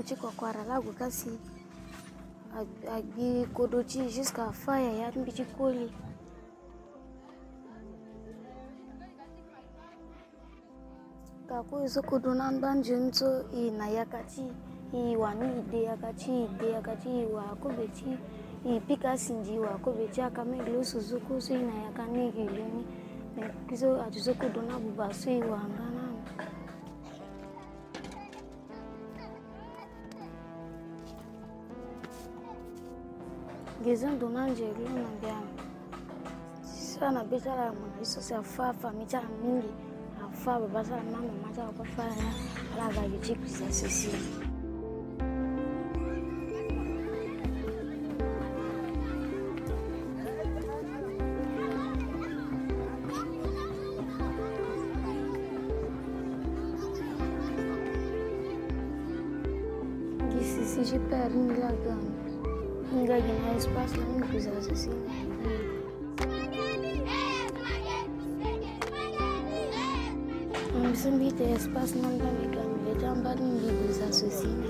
chiko kwa lagu kasi agi kodochi jusqu'à faya ya mbichi koli. Kako izo kodonan banjunzo na yakati I wani ide yakati wa kobechi pika sinji wa kobechi akameglo suzuku so na yakani giluni kizo ajuzo kodona bubasu wa ngana. Gezan donan jeli na bia sana betala mwiso se afa mita mingi afa babasa mama mata kwa fa ala ga yichiku za sisi. Si je perds une gagne un espace là, une plus assassine. On se met des espaces non dans les gammes, les gens battent une plus assassine.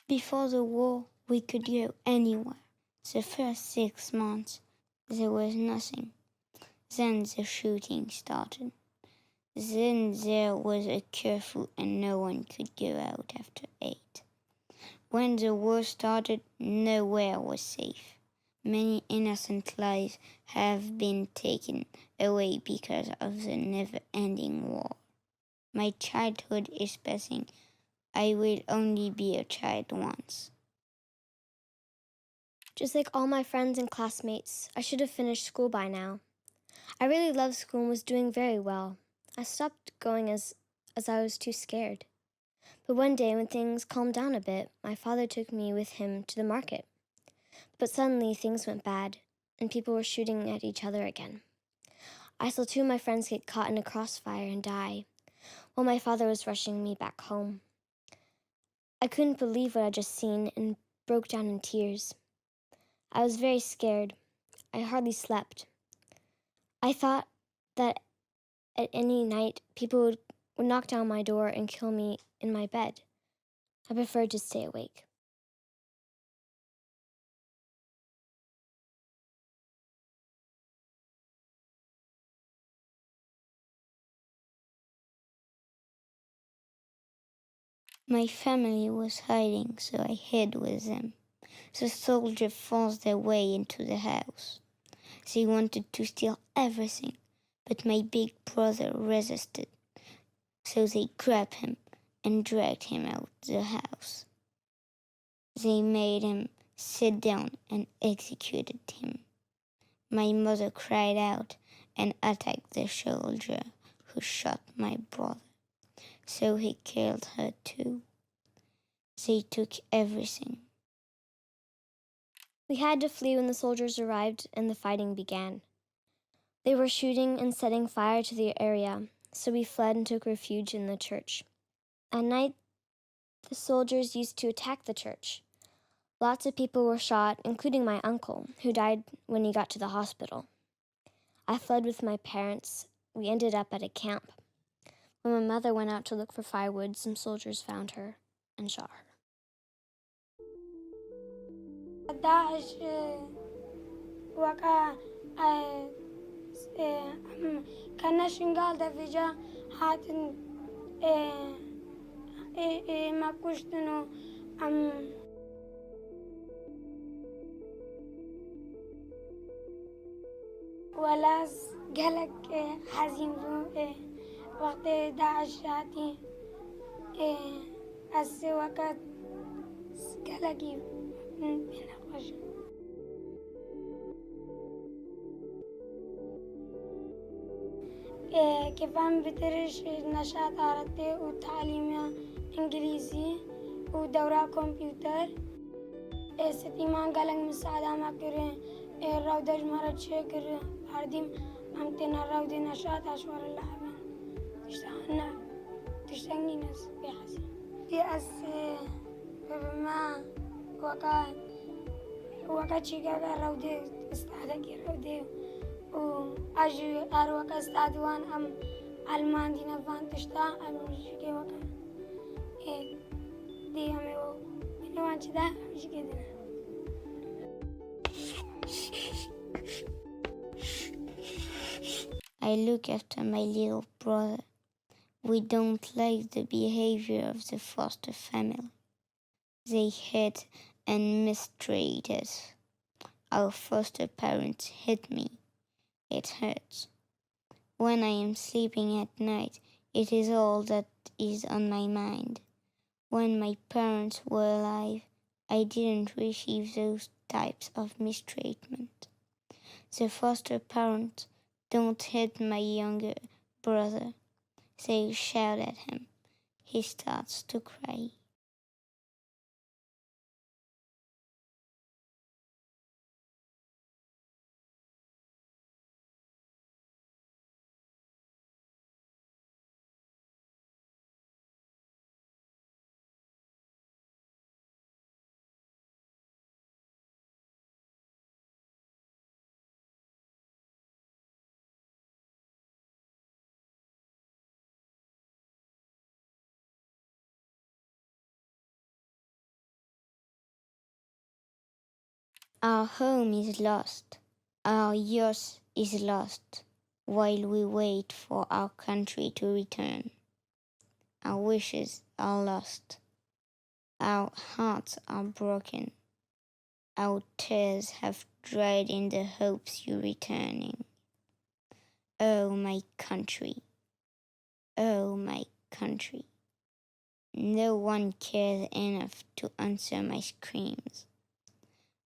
Before the war, we could go anywhere. The first 6 months, there was nothing. Then the shooting started. Then there was a curfew and no one could go out after 8. When the war started, nowhere was safe. Many innocent lives have been taken away because of the never-ending war. My childhood is passing. I will only be a child once. Just like all my friends and classmates, I should have finished school by now. I really loved school and was doing very well. I stopped going as I was too scared. But one day when things calmed down a bit, my father took me with him to the market. But suddenly things went bad and people were shooting at each other again. I saw 2 of my friends get caught in a crossfire and die, while my father was rushing me back home. I couldn't believe what I'd just seen and broke down in tears. I was very scared. I hardly slept. I thought that at any night people would knock down my door and kill me in my bed. I preferred to stay awake. My family was hiding, so I hid with them. The soldiers forced their way into the house. They wanted to steal everything, but my big brother resisted. So they grabbed him and dragged him out the house. They made him sit down and executed him. My mother cried out and attacked the soldier who shot my brother. So he killed her too. They took everything. We had to flee when the soldiers arrived and the fighting began. They were shooting and setting fire to the area, so we fled and took refuge in the church. At night, the soldiers used to attack the church. Lots of people were shot, including my uncle, who died when he got to the hospital. I fled with my parents. We ended up at a camp. When my mother went out to look for firewood, some soldiers found her and shot her. داعش وكا كان شنقال دفجة هاتن ما كشتنو ولاز قالك حزين وقت داعش هاتي السواكات قالك كيف عم بترش نشاط عرضي وتعليم إنجليزي ودورة كمبيوتر ستيمان قالك مساعدة ما كره الراودج مرة شكر عرديم عم تنا راودي نشاط أشوار اللاعبين اشتغلنا تشتغلني ناس بيحسن يأس بما وقت شيكا رودي استعدك رودي وأجي أروك استعدوان أم ألمان دينا فان تشتا أمشيكي وقت دي أمي إني وان شدا أمشيكي دينا I look after my little brother. We don't like the behavior of the foster family. They hate and mistreat us. Our foster parents hit me. It hurts. When I am sleeping at night, it is all that is on my mind. When my parents were alive, I didn't receive those types of mistreatment. The foster parents don't hit my younger brother. They shout at him. He starts to cry. Our home is lost. Our youth is lost while we wait for our country to return. Our wishes are lost. Our hearts are broken. Our tears have dried in the hopes you're returning. Oh, my country. Oh, my country. No one cares enough to answer my screams.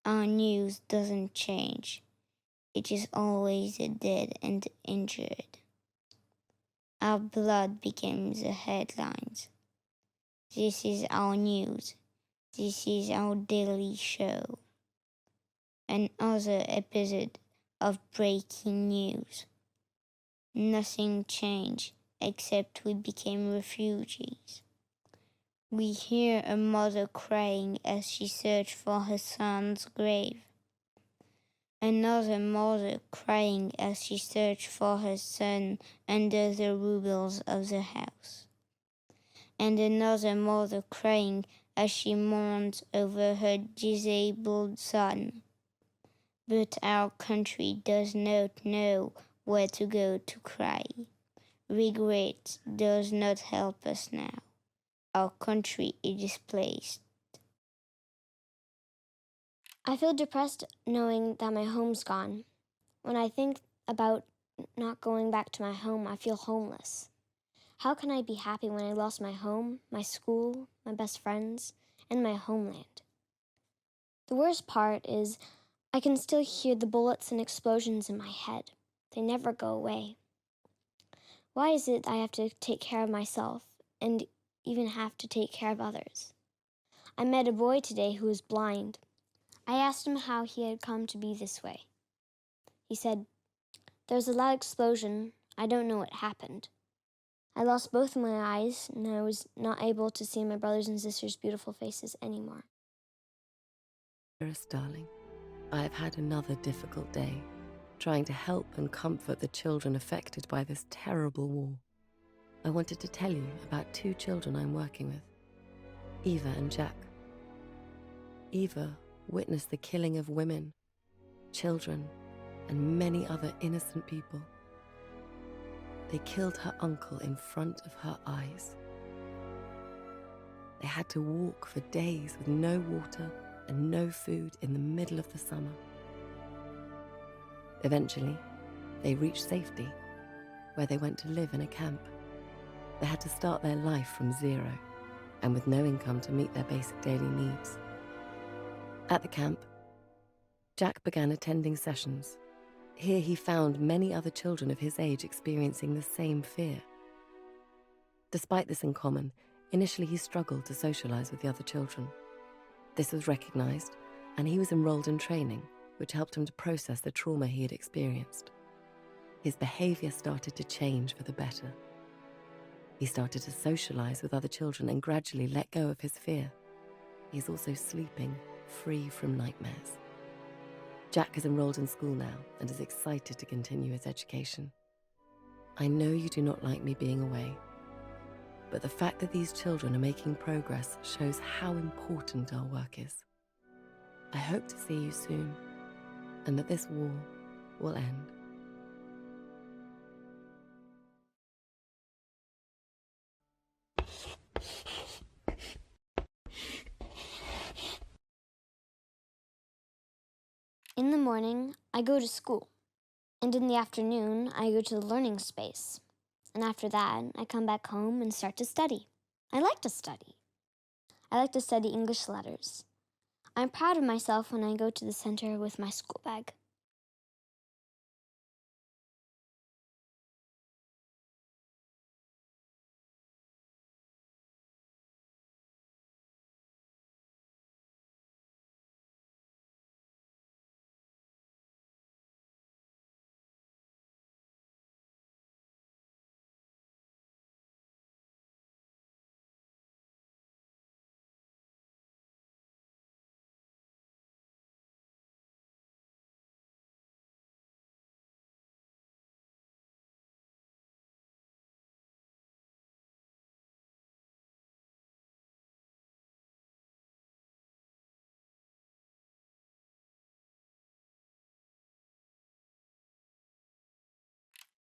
Our news doesn't change. It is always the dead and the injured. Our blood becomes the headlines. This is our news. This is our daily show. Another episode of breaking news. Nothing changed except we became refugees. We hear a mother crying as she searches for her son's grave. Another mother crying as she searches for her son under the rubbles of the house. And another mother crying as she mourns over her disabled son. But our country does not know where to go to cry. Regret does not help us now. Our country is displaced. I feel depressed knowing that my home's gone. When I think about not going back to my home, I feel homeless. How can I be happy when I lost my home, my school, my best friends, and my homeland? The worst part is I can still hear the bullets and explosions in my head. They never go away. Why is it I have to take care of myself and even have to take care of others? I met a boy today who was blind. I asked him how he had come to be this way. He said, "There's a loud explosion. I don't know what happened. I lost both of my eyes and I was not able to see my brothers and sisters' beautiful faces anymore." Dearest darling, I have had another difficult day, trying to help and comfort the children affected by this terrible war. I wanted to tell you about 2 children I'm working with, Eva and Jack. Eva witnessed the killing of women, children, and many other innocent people. They killed her uncle in front of her eyes. They had to walk for days with no water and no food in the middle of the summer. Eventually, they reached safety, where they went to live in a camp. They had to start their life from zero, and with no income to meet their basic daily needs. At the camp, Jack began attending sessions. Here he found many other children of his age experiencing the same fear. Despite this in common, initially he struggled to socialize with the other children. This was recognized, and he was enrolled in training, which helped him to process the trauma he had experienced. His behavior started to change for the better. He started to socialize with other children and gradually let go of his fear. He's also sleeping, free from nightmares. Jack is enrolled in school now and is excited to continue his education. I know you do not like me being away, but the fact that these children are making progress shows how important our work is. I hope to see you soon, and that this war will end. In the morning, I go to school. And in the afternoon, I go to the learning space. And after that, I come back home and start to study. I like to study. I like to study English letters. I'm proud of myself when I go to the center with my school bag.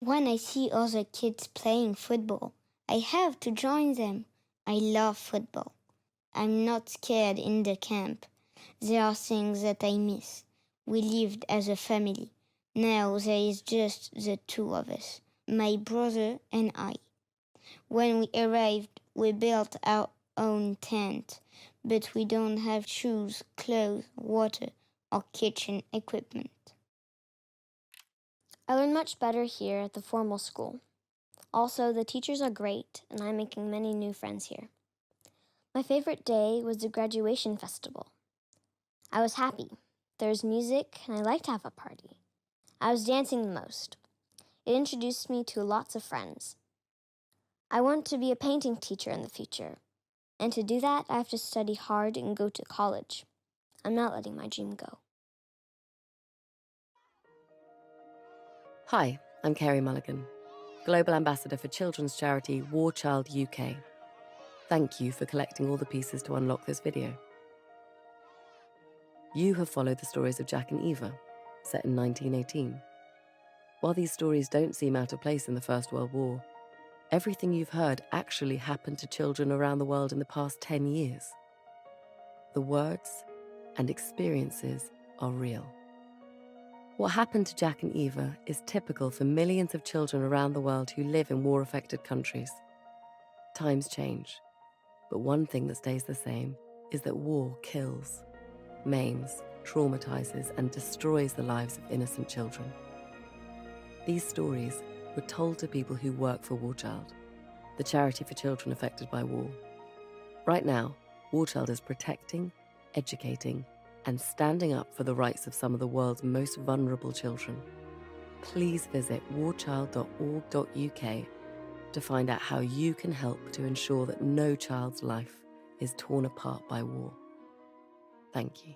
When I see other kids playing football, I have to join them. I love football. I'm not scared in the camp. There are things that I miss. We lived as a family. Now there is just the two of us, my brother and I. When we arrived, we built our own tent, but we don't have shoes, clothes, water, or kitchen equipment. I learn much better here at the formal school. Also, the teachers are great, and I'm making many new friends here. My favorite day was the graduation festival. I was happy. There's music, and I like to have a party. I was dancing the most. It introduced me to lots of friends. I want to be a painting teacher in the future. And to do that, I have to study hard and go to college. I'm not letting my dream go. Hi, I'm Kerry Mulligan, Global Ambassador for children's charity War Child UK. Thank you for collecting all the pieces to unlock this video. You have followed the stories of Jack and Eva, set in 1918. While these stories don't seem out of place in the First World War, everything you've heard actually happened to children around the world in the past 10 years. The words and experiences are real. What happened to Jack and Eva is typical for millions of children around the world who live in war-affected countries. Times change, but one thing that stays the same is that war kills, maims, traumatizes, and destroys the lives of innocent children. These stories were told to people who work for War Child, the charity for children affected by war. Right now, War Child is protecting, educating, and standing up for the rights of some of the world's most vulnerable children. Please visit warchild.org.uk to find out how you can help to ensure that no child's life is torn apart by war. Thank you.